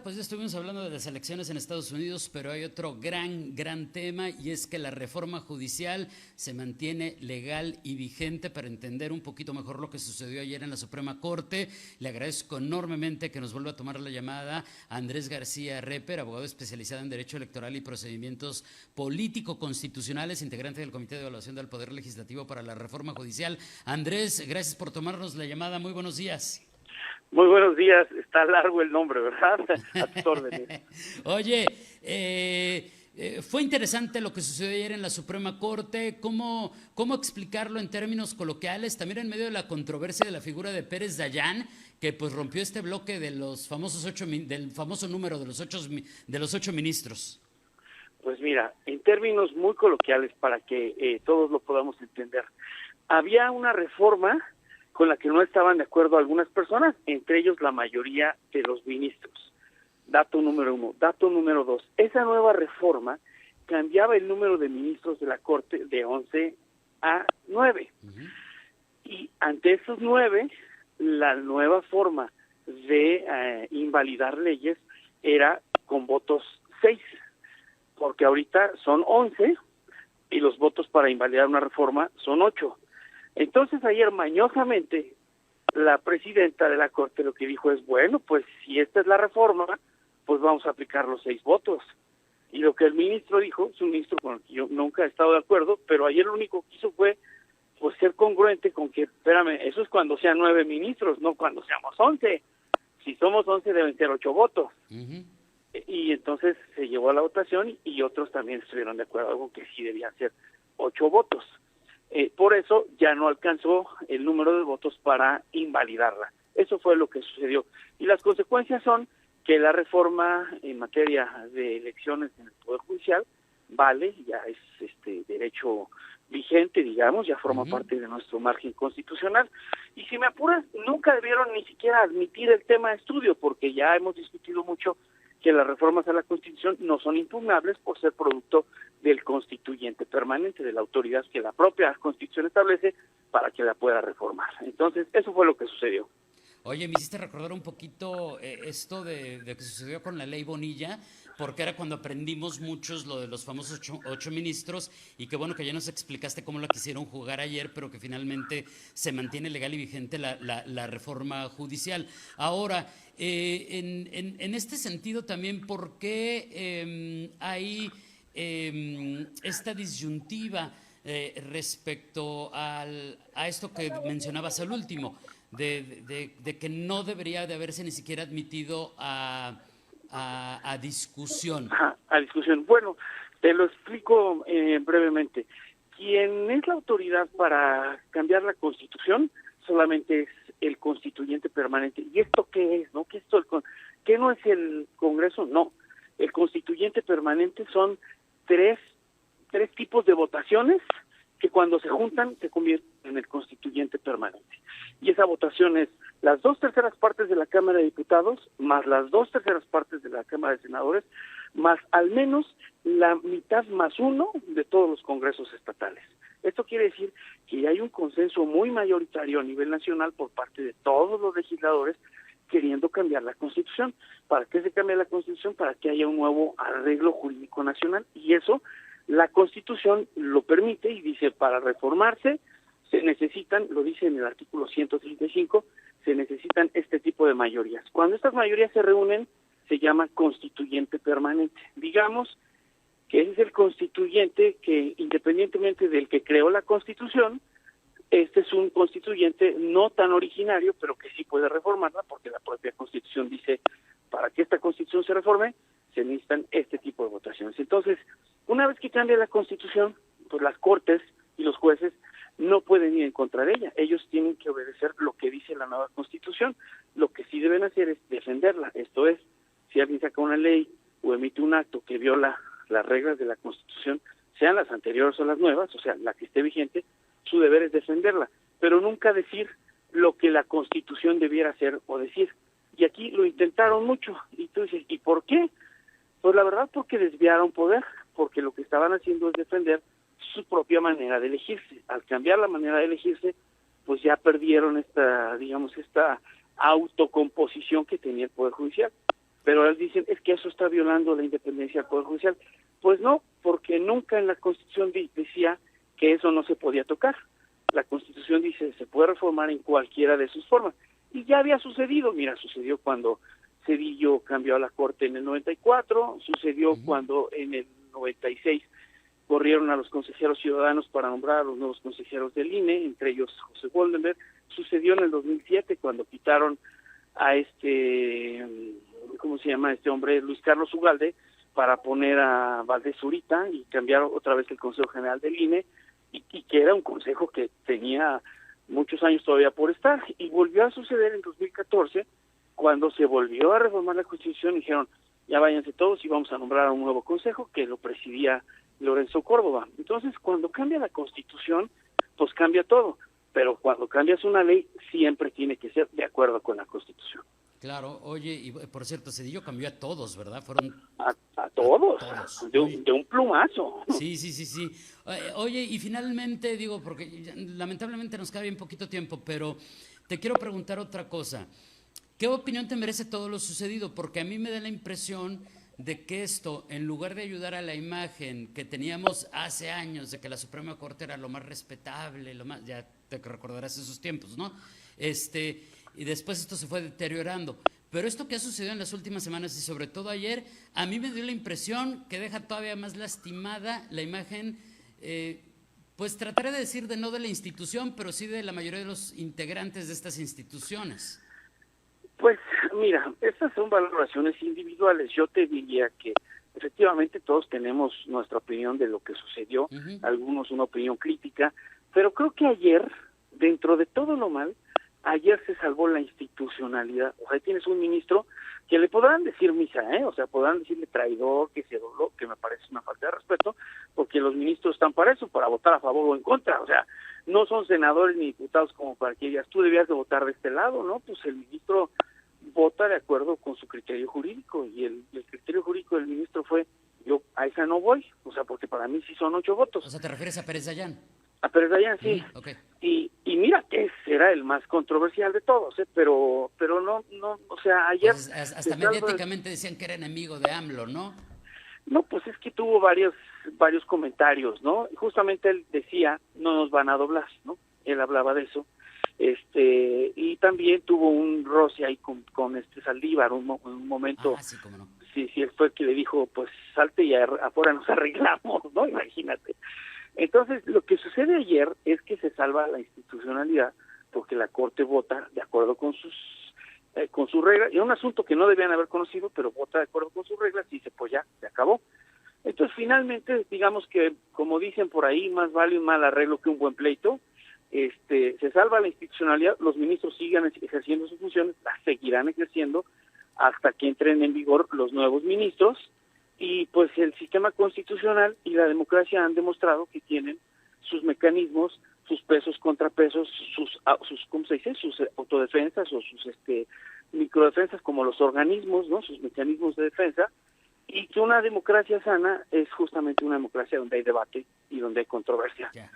pues ya estuvimos hablando de las elecciones en Estados Unidos, pero hay otro gran tema, y es que la reforma judicial se mantiene legal y vigente. Para entender un poquito mejor lo que sucedió ayer en la Suprema Corte, le agradezco enormemente que nos vuelva a tomar la llamada a Andrés García Reper, abogado especializado en Derecho Electoral y Procedimientos Político-Constitucionales, integrante del Comité de Evaluación del Poder Legislativo para la Reforma Judicial. Andrés, gracias por tomarnos la llamada. Muy buenos días. Muy buenos días, está largo el nombre, ¿verdad? A tus órdenes. Oye, fue interesante lo que sucedió ayer en la Suprema Corte. ¿Cómo explicarlo en términos coloquiales? También en medio de la controversia de la figura de Pérez Dayán, que pues rompió este bloque de los famosos del famoso número de los ocho ministros. Pues mira, en términos muy coloquiales, para que todos lo podamos entender, había una reforma con la que no estaban de acuerdo algunas personas, entre ellos la mayoría de los ministros. Dato número 1. Dato número 2. Esa nueva reforma cambiaba el número de ministros de la Corte de 11 a 9. Y ante esos 9, la nueva forma de invalidar leyes era con votos 6, porque ahorita son 11 y los votos para invalidar una reforma son 8. Entonces ayer mañosamente la presidenta de la Corte lo que dijo es, bueno, pues si esta es la reforma, pues vamos a aplicar los 6 votos. Y lo que el ministro dijo, es un ministro con el que yo nunca he estado de acuerdo, pero ayer lo único que hizo fue pues ser congruente con que, espérame, eso es cuando sean 9 ministros, no cuando seamos 11. Si somos 11 deben ser 8 votos. Y entonces se llevó a la votación y otros también estuvieron de acuerdo con que sí debían ser 8 votos. Por eso ya no alcanzó el número de votos para invalidarla. Eso fue lo que sucedió. Y las consecuencias son que la reforma en materia de elecciones en el Poder Judicial vale, ya es derecho vigente, digamos, ya forma parte de nuestro margen constitucional. Y si me apuras, nunca debieron ni siquiera admitir el tema de estudio, porque ya hemos discutido mucho que las reformas a la Constitución no son impugnables por ser producto del constituyente permanente, de la autoridad que la propia Constitución establece para que la pueda reformar. Entonces, eso fue lo que sucedió. Oye, me hiciste recordar un poquito esto de que sucedió con la ley Bonilla, porque era cuando aprendimos muchos lo de los famosos ocho ministros, y qué bueno que ya nos explicaste cómo la quisieron jugar ayer, pero que finalmente se mantiene legal y vigente la reforma judicial. Ahora, en este sentido también, ¿por qué hay esta disyuntiva respecto a esto que mencionabas al último, de que no debería de haberse ni siquiera admitido a discusión? A discusión. Bueno, te lo explico brevemente. Quien es la autoridad para cambiar la Constitución solamente es el constituyente permanente. ¿Y esto qué es? ¿No? ¿Qué no es el Congreso? No. El constituyente permanente son tres tipos de votaciones que cuando se juntan se convierten en el constituyente permanente. Y esa votación es las 2/3 partes de la Cámara de Diputados, más las 2/3 partes de la Cámara de Senadores, más al menos la mitad más 1 de todos los congresos estatales. Esto quiere decir que hay un consenso muy mayoritario a nivel nacional por parte de todos los legisladores queriendo cambiar la Constitución. ¿Para qué se cambia la Constitución? Para que haya un nuevo arreglo jurídico nacional, y eso la Constitución lo permite y dice, para reformarse se necesitan, lo dice en el artículo 135, se necesitan este tipo de mayorías. Cuando estas mayorías se reúnen, se llama constituyente permanente. Digamos que ese es el constituyente que, independientemente del que creó la Constitución, este es un constituyente no tan originario, pero que sí puede reformarla, porque la propia Constitución dice, para que esta Constitución se reforme, se necesitan este tipo de votaciones. Entonces, una vez que cambia la Constitución, pues las Cortes y los jueces no pueden ir en contra de ella. Ellos tienen que obedecer lo que dice la nueva Constitución. Lo que sí deben hacer es defenderla. Esto es, si alguien saca una ley o emite un acto que viola las reglas de la Constitución, sean las anteriores o las nuevas, o sea, la que esté vigente, su deber es defenderla, pero nunca decir lo que la Constitución debiera hacer o decir. Y aquí lo intentaron mucho. Y tú dices, ¿y por qué? Pues la verdad porque desviaron poder, porque lo que estaban haciendo es defender su propia manera de elegirse. Al cambiar la manera de elegirse, pues ya perdieron esta autocomposición que tenía el Poder Judicial. pero ahora dicen, es que eso está violando la independencia del Poder Judicial. Pues no, porque nunca en la Constitución decía que eso no se podía tocar. La Constitución dice, se puede reformar en cualquiera de sus formas. Y ya había sucedido, mira, sucedió cuando Cedillo cambió a la Corte en el 94, sucedió cuando en el 96 corrieron a los consejeros ciudadanos para nombrar a los nuevos consejeros del INE, entre ellos José Goldenberg, sucedió en el 2007 cuando quitaron a ¿cómo se llama este hombre? Luis Carlos Ugalde, para poner a Valdés Zurita y cambiar otra vez el Consejo General del INE, y que era un consejo que tenía muchos años todavía por estar, y volvió a suceder en 2014, cuando se volvió a reformar la Constitución, dijeron, ya váyanse todos y vamos a nombrar a un nuevo consejo que lo presidía Lorenzo Córdoba. Entonces, cuando cambia la Constitución, pues cambia todo, pero cuando cambias una ley, siempre tiene que ser de acuerdo con la Constitución. Claro, oye, y por cierto, Cedillo cambió a todos, ¿verdad? Fueron a todos, todos. de un plumazo. Sí, sí, sí, sí. Oye, y finalmente, digo, porque lamentablemente nos cabe bien poquito tiempo, pero te quiero preguntar otra cosa. ¿Qué opinión te merece todo lo sucedido? Porque a mí me da la impresión de que esto, en lugar de ayudar a la imagen que teníamos hace años de que la Suprema Corte era lo más respetable, lo más, ya te recordarás esos tiempos, ¿no? Y después esto se fue deteriorando. Pero esto que ha sucedido en las últimas semanas y sobre todo ayer, a mí me dio la impresión que deja todavía más lastimada la imagen, pues trataré de decir de no de la institución, pero sí de la mayoría de los integrantes de estas instituciones. Pues mira, estas son valoraciones individuales. Yo te diría que efectivamente todos tenemos nuestra opinión de lo que sucedió, algunos una opinión crítica, pero creo que ayer, dentro de todo lo mal, ayer se salvó la institucionalidad. O sea, tienes un ministro que le podrán decir misa, o sea, podrán decirle traidor, que se dobló, que me parece una falta de respeto, porque los ministros están para eso, para votar a favor o en contra. O sea, no son senadores ni diputados como para que digas, tú debías de votar de este lado, ¿no? Pues el ministro vota de acuerdo con su criterio jurídico, y el criterio jurídico del ministro fue, yo a esa no voy, o sea, porque para mí sí son 8 votos. O sea, ¿te refieres a Pérez Dayán? A Pérez Dayán, sí. Okay. Y mira que será el más controversial de todos, pero no, o sea, ayer... Pues hasta mediáticamente decían que era enemigo de AMLO, ¿no? No, pues es que tuvo varios comentarios, ¿no? Justamente él decía, no nos van a doblar, ¿no? Él hablaba de eso. Y también tuvo un roce ahí con Saldívar, un momento... Ah, sí, cómo no. Sí, él fue el que le dijo, pues salte y afuera nos arreglamos, ¿no? Imagínate. Entonces, lo que sucede ayer es que se salva la institucionalidad porque la Corte vota de acuerdo con sus reglas, y es un asunto que no debían haber conocido, pero vota de acuerdo con sus reglas y dice, pues ya, se acabó. Entonces, finalmente, digamos que, como dicen por ahí, más vale un mal arreglo que un buen pleito. Se salva la institucionalidad, los ministros sigan ejerciendo sus funciones, las seguirán ejerciendo hasta que entren en vigor los nuevos ministros, y pues el sistema constitucional y la democracia han demostrado que tienen sus mecanismos, sus pesos, contrapesos, sus ¿cómo se dice? Sus autodefensas o sus microdefensas, como los organismos, ¿no? Sus mecanismos de defensa, y que una democracia sana es justamente una democracia donde hay debate y donde hay controversia. Ya.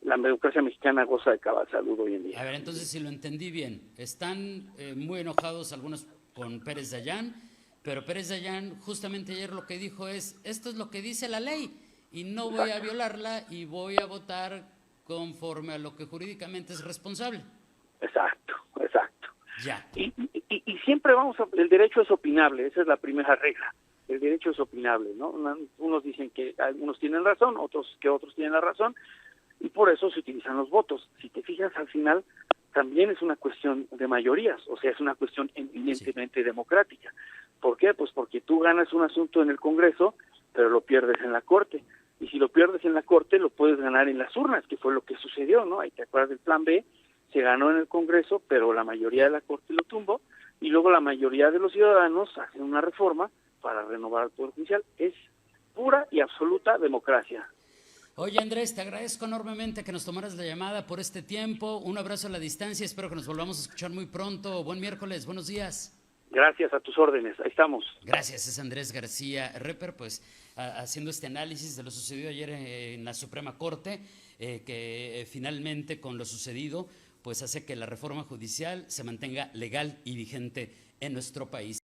La democracia mexicana goza de cabal salud hoy en día. A ver, entonces, si lo entendí bien, están muy enojados algunos con Pérez Dayán, pero Pérez Dayán justamente ayer lo que dijo es, esto es lo que dice la ley y no voy a violarla y voy a votar conforme a lo que jurídicamente es responsable. Exacto. Ya. Y siempre el derecho es opinable, esa es la primera regla. El derecho es opinable, ¿no? Unos dicen que algunos tienen razón, otros tienen la razón, y por eso se utilizan los votos. Si te fijas, al final también es una cuestión de mayorías, o sea, es una cuestión eminentemente democrática. ¿Por qué? Pues porque tú ganas un asunto en el Congreso, pero lo pierdes en la Corte. Y si lo pierdes en la Corte, lo puedes ganar en las urnas, que fue lo que sucedió, ¿no? Ahí te acuerdas del Plan B, se ganó en el Congreso, pero la mayoría de la Corte lo tumbó, y luego la mayoría de los ciudadanos hacen una reforma para renovar el Poder Judicial. Es pura y absoluta democracia. Oye, Andrés, te agradezco enormemente que nos tomaras la llamada por este tiempo. Un abrazo a la distancia, espero que nos volvamos a escuchar muy pronto. Buen miércoles, buenos días. Gracias, a tus órdenes, ahí estamos. Gracias, es Andrés García Reper, pues haciendo este análisis de lo sucedido ayer en la Suprema Corte, que finalmente con lo sucedido, pues hace que la reforma judicial se mantenga legal y vigente en nuestro país.